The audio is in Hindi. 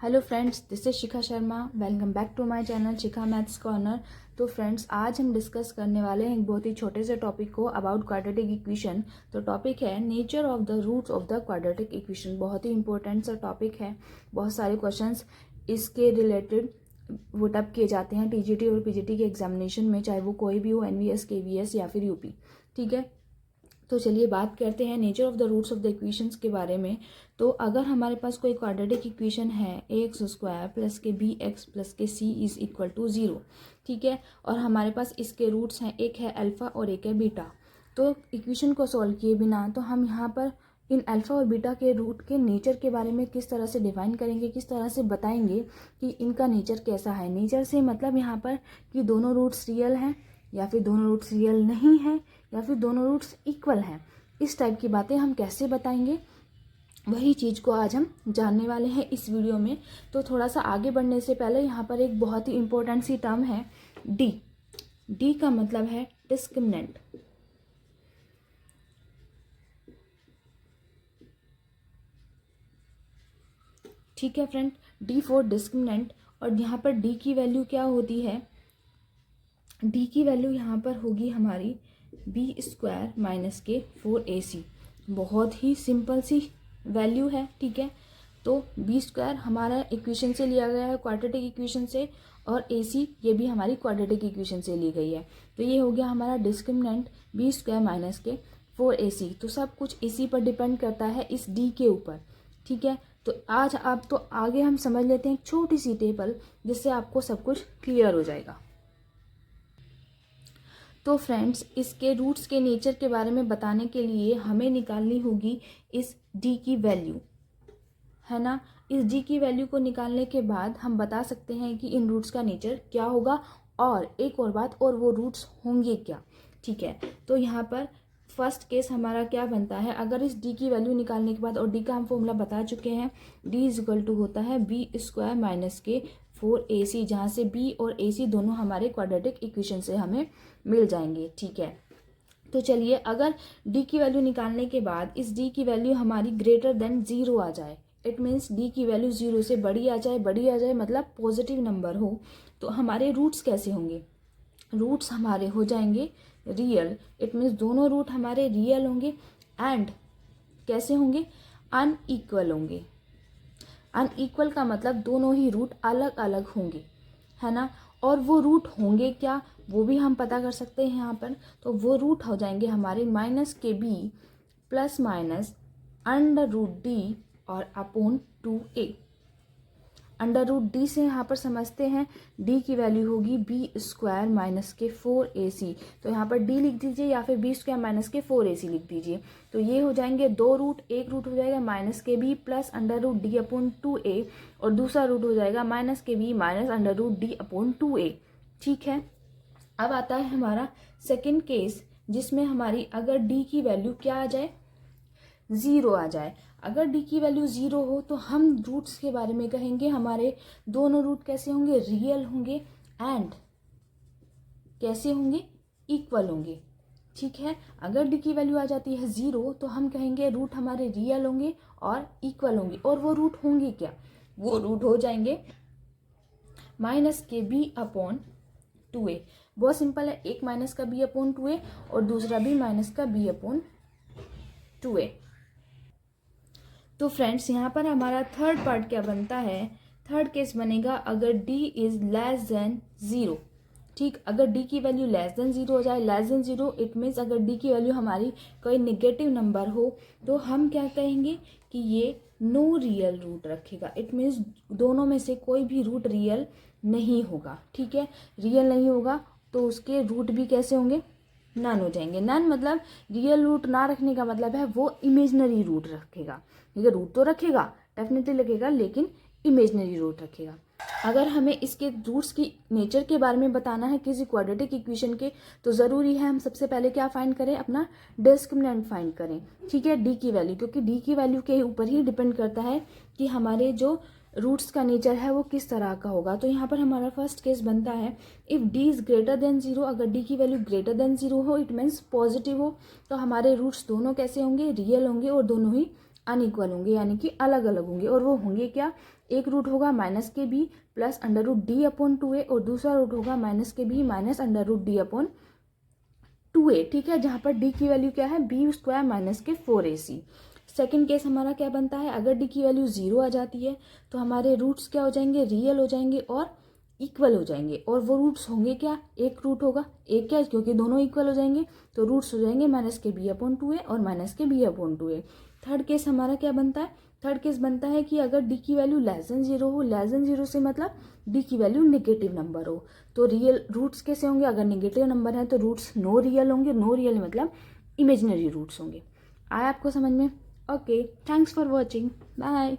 Hello friends, this is Shikha Sharma. Welcome back to my channel Shikha maths corner. तो फ्रेंड्स, आज हम डिस्कस करने वाले हैं एक बहुत ही छोटे से टॉपिक को अबाउट क्वाड्रेटिक इक्वेशन। तो टॉपिक है nature of the roots of the quadratic equation. बहुत ही इंपॉर्टेंट सा टॉपिक है। बहुत सारे क्वेश्चंस इसके रिलेटेड पुट अप किए जाते हैं टीजीटी और पीजीटी के एग्जामिनेशन में, चाहे वो कोई भी हो, एनवीएस, केवीएस या फिर यूपी। ठीक है, तो चलिए बात करते हैं nature of the roots of the equations के बारे में। तो अगर हमारे पास कोई क्वाड्रेटिक इक्वेशन है ax² प्लस के bx प्लस के c इज इक्वल टू 0, ठीक है, और हमारे पास इसके रूट्स हैं, एक है अल्फा और एक है बीटा। तो इक्वेशन को सॉल्व किए बिना तो हम यहाँ पर इन अल्फा और बीटा के रूट के नेचर के बारे में किस तरह से डिफाइन करेंगे, किस तरह से बताएंगे कि इनका नेचर कैसा है। नेचर से मतलब यहाँ पर कि दोनों रूट्स रियल हैं या फिर दोनों रूट्स रियल नहीं हैं या फिर दोनों रूट्स इक्वल हैं। इस टाइप की बातें हम कैसे बताएंगे, वही चीज़ को आज हम जानने वाले हैं इस वीडियो में। तो थोड़ा सा आगे बढ़ने से पहले यहाँ पर एक बहुत ही इंपॉर्टेंट सी टर्म है डी। डी का मतलब है डिस्क्रिमिनेंट। ठीक है फ्रेंड, डी फॉर डिस्क्रिमिनेंट। और यहाँ पर डी की वैल्यू क्या होती है? डी की वैल्यू यहाँ पर होगी हमारी b² माइनस के 4ac। बहुत ही सिंपल सी वैल्यू है। ठीक है, तो b² हमारा इक्वेशन से लिया गया है, क्वाड्रेटिक इक्वेशन से, और ac ये भी हमारी क्वाड्रेटिक इक्वेशन से ली गई है। तो ये हो गया हमारा डिस्क्रिमिनेंट b² माइनस के 4ac। तो सब कुछ इसी पर डिपेंड करता है, इस d के ऊपर। ठीक है, तो आज आप तो आगे हम समझ लेते हैं एक छोटी सी टेबल, जिससे आपको सब कुछ क्लियर हो जाएगा। तो फ्रेंड्स, इसके रूट्स के नेचर के बारे में बताने के लिए हमें निकालनी होगी इस डी की वैल्यू, है ना। इस डी की वैल्यू को निकालने के बाद हम बता सकते हैं कि इन रूट्स का नेचर क्या होगा। और एक और बात, और वो रूट्स होंगे क्या। ठीक है, तो यहाँ पर फर्स्ट केस हमारा क्या बनता है, अगर इस डी की वैल्यू निकालने के बाद, और डी का हम फॉर्मूला बता चुके हैं, डी इज इक्वल टू होता है b² माइनस के 4ac, जहाँ से b और ac दोनों हमारे क्वाड्रेटिक इक्वेशन से हमें मिल जाएंगे। ठीक है, तो चलिए, अगर d की वैल्यू निकालने के बाद इस d की वैल्यू हमारी ग्रेटर देन 0 आ जाए, इट मीन्स d की वैल्यू 0 से बड़ी आ जाए मतलब पॉजिटिव नंबर हो, तो हमारे रूट्स कैसे होंगे? रूट्स हमारे हो जाएंगे रियल। इट मीन्स दोनों रूट हमारे रियल होंगे। एंड कैसे होंगे? अनइक्वल होंगे। अनइक्वल का मतलब दोनों ही रूट अलग अलग होंगे, है ना। और वो रूट होंगे क्या, वो भी हम पता कर सकते हैं यहाँ पर। तो वो रूट हो जाएंगे हमारे माइनस के b प्लस माइनस √d और अपॉन 2a। √d से यहाँ पर समझते हैं d की वैल्यू होगी b² माइनस के 4ac। तो यहाँ पर d लिख दीजिए या फिर b² माइनस के 4ac लिख दीजिए। तो ये हो जाएंगे दो रूट। एक रूट हो जाएगा माइनस के b plus √d upon 2a, और दूसरा रूट हो जाएगा माइनस के b minus √d upon 2a। ठीक है, अब आता है हमारा सेकेंड केस, जिसमें हमारी अगर d की वैल्यू क्या आ जाए, 0 आ जाए। अगर d की वैल्यू 0 हो तो हम रूट्स के बारे में कहेंगे हमारे दोनों रूट कैसे होंगे, रियल होंगे। एंड कैसे होंगे, इक्वल होंगे। ठीक है, अगर d की वैल्यू आ जाती है 0 तो हम कहेंगे रूट हमारे रियल होंगे और इक्वल होंगे। और वो रूट होंगे क्या, वो रूट हो जाएंगे माइनस के b अपॉन 2a। बहुत सिंपल है, एक माइनस का b अपॉन 2a और दूसरा भी माइनस का b अपॉन 2a। तो फ्रेंड्स, यहाँ पर हमारा थर्ड पार्ट क्या बनता है, थर्ड केस बनेगा अगर d इज लेस देन 0। ठीक, अगर d की वैल्यू लेस देन 0 हो जाए, लेस देन 0 इट मीन्स अगर d की वैल्यू हमारी कोई नेगेटिव नंबर हो, तो हम क्या कहेंगे कि ये नो रियल रूट रखेगा। इट मीन्स दोनों में से कोई भी रूट रियल नहीं होगा। ठीक है, रियल नहीं होगा तो उसके रूट भी कैसे होंगे, नन हो जाएंगे। नन मतलब रियल रूट ना रखने का मतलब है वो इमेजनरी रूट रखेगा। ठीक है, रूट तो रखेगा, डेफिनेटली लगेगा, लेकिन इमेजनरी रूट रखेगा। अगर हमें इसके रूट्स की नेचर के बारे में बताना है किसी क्वाड्रेटिक इक्वेशन के, तो ज़रूरी है हम सबसे पहले क्या फाइंड करें, अपना डिस्क्रिमिनेंट फाइंड करें। ठीक है, डी की वैल्यू, क्योंकि डी की वैल्यू के ऊपर ही डिपेंड करता है कि हमारे जो रूट्स का नेचर है वो किस तरह का होगा। तो यहाँ पर हमारा फर्स्ट केस बनता है if D is greater than 0। अगर डी की वैल्यू ग्रेटर देन 0 हो, इट मीन्स पॉजिटिव हो, तो हमारे रूट्स दोनों कैसे होंगे, रियल होंगे और दोनों ही अनइक्वल होंगे, यानी कि अलग अलग होंगे। और वो होंगे क्या, एक रूट होगा माइनस के B plus under root D upon 2a और दूसरा रूट होगा माइनस के B minus under root D upon 2a। ठीक है, जहाँ पर d की वैल्यू क्या है, बी स्क्वायर माइनस के 4ac। सेकेंड केस हमारा क्या बनता है, अगर d की वैल्यू 0 आ जाती है तो हमारे रूट्स क्या हो जाएंगे, रियल हो जाएंगे और इक्वल हो जाएंगे। और वो रूट्स होंगे क्या, एक रूट होगा, एक क्या, क्योंकि दोनों इक्वल हो जाएंगे तो रूट्स हो जाएंगे माइनस के बी अपॉन 2a और माइनस के B upon 2a। Third case हमारा क्या बनता है, थर्ड केस बनता है कि अगर d की वैल्यू लेस देन 0 हो, लेस देन 0 से मतलब d की वैल्यू नेगेटिव नंबर हो, तो रियल रूट्स कैसे होंगे, अगर नेगेटिव नंबर है तो रूट्स नो रियल होंगे, नो रियल मतलब इमेजिनरी रूट्स होंगे। आया आपको समझ में? Okay, thanks for watching, bye.